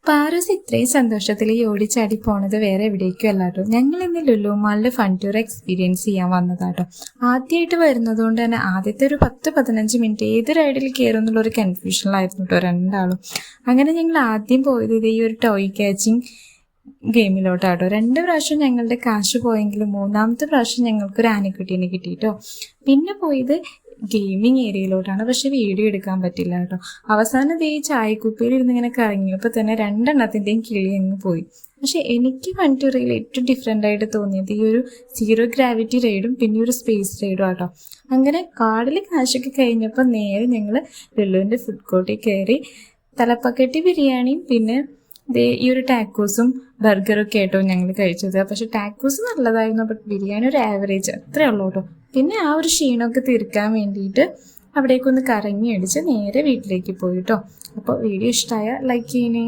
പാറൂസ് ഇത്രയും സന്തോഷത്തിൽ ഈ ഓടിച്ചാടി പോണത് വേറെ എവിടേക്കും അല്ലാട്ടോ. ഞങ്ങൾ ഇന്ന് ലുലു മാളിൽ ഫൺ ടൂർ എക്സ്പീരിയൻസ് ചെയ്യാൻ വന്നതാട്ടോ. ആദ്യമായിട്ട് വരുന്നത് കൊണ്ട് തന്നെ ആദ്യത്തെ ഒരു 10-15 മിനിറ്റ് ഏത് റൈഡിൽ കയറും എന്നുള്ളൊരു കൺഫ്യൂഷനിലായിരുന്നു കേട്ടോ രണ്ടാളും. അങ്ങനെ ഞങ്ങൾ ആദ്യം പോയത് ഇത് ഈ ഒരു ടോയ് ക്യാച്ചിങ് ഗെയിമിലോട്ടാട്ടോ. 2 പ്രാവശ്യം ഞങ്ങളുടെ കാശ് പോയെങ്കിലും 3ാമത്തെ പ്രാവശ്യം ഞങ്ങൾക്കൊരു ആനക്കുട്ടീനെ കിട്ടിയിട്ടോ. പിന്നെ പോയത് ഗെയിമിങ് ഏരിയയിലോട്ടാണ്. പക്ഷെ വീഡിയോ എടുക്കാൻ പറ്റില്ല കേട്ടോ. അവസാനം ഈ ചായക്കുപ്പിയിൽ ഇരുന്ന് ഇങ്ങനെ കറങ്ങിയപ്പോൾ തന്നെ 2 എണ്ണത്തിൻ്റെയും കിളി അങ്ങ് പോയി. പക്ഷെ എനിക്ക് ഫൺ ടൂറിൽ ഏറ്റവും ഡിഫറെൻ്റ് ആയിട്ട് തോന്നിയത് ഈ ഒരു സീറോ ഗ്രാവിറ്റി റൈഡും പിന്നെ ഒരു സ്പേസ് റൈഡും ആട്ടോ. അങ്ങനെ കാർഡിൽ കാശൊക്കെ കഴിഞ്ഞപ്പോൾ നേരെ ഞങ്ങൾ ലുലുവിൻ്റെ ഫുഡ് കോർട്ടിൽ കയറി തലപ്പക്കട്ടി ബിരിയാണിയും പിന്നെ ഈ ഒരു ടാക്കോസും ബർഗറൊക്കെ ആയിട്ടോ ഞങ്ങൾ കഴിച്ചത്. പക്ഷെ ടാക്കോസ് നല്ലതായിരുന്നു, ബട്ട് ബിരിയാണി ഒരു ആവറേജ് അത്രേ ഉള്ളൂ കേട്ടോ. പിന്നെ ആ ഒരു ക്ഷീണമൊക്കെ തീർക്കാൻ വേണ്ടിയിട്ട് അവിടേക്കൊന്ന് കറങ്ങി അടിച്ച് നേരെ വീട്ടിലേക്ക് പോയിട്ടോ. അപ്പോൾ വീഡിയോ ഇഷ്ടമായ ലൈക്ക് ചെയ്യണേ.